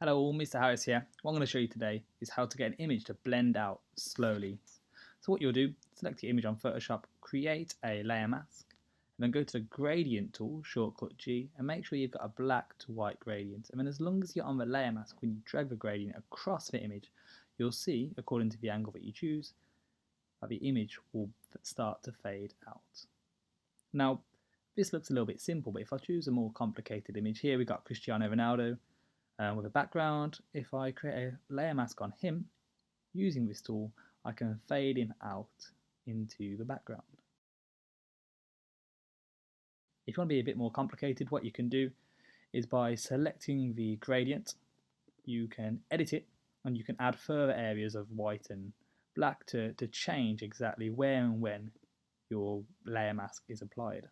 Hello all, Mr. Harris here. What I'm going to show you today is how to get an image to blend out slowly. So what you'll do, select your image on Photoshop, create a layer mask, and then go to the gradient tool, shortcut G, and make sure you've got a black to white gradient. And then as long as you're on the layer mask, when you drag the gradient across the image, you'll see, according to the angle that you choose, that the image will start to fade out. Now, this looks a little bit simple, but if I choose a more complicated image, here we've got Cristiano Ronaldo, with a background. If I create a layer mask on him, using this tool, I can fade him out into the background. If you want to be a bit more complicated, what you can do is by selecting the gradient, you can edit it and you can add further areas of white and black to change exactly where and when your layer mask is applied.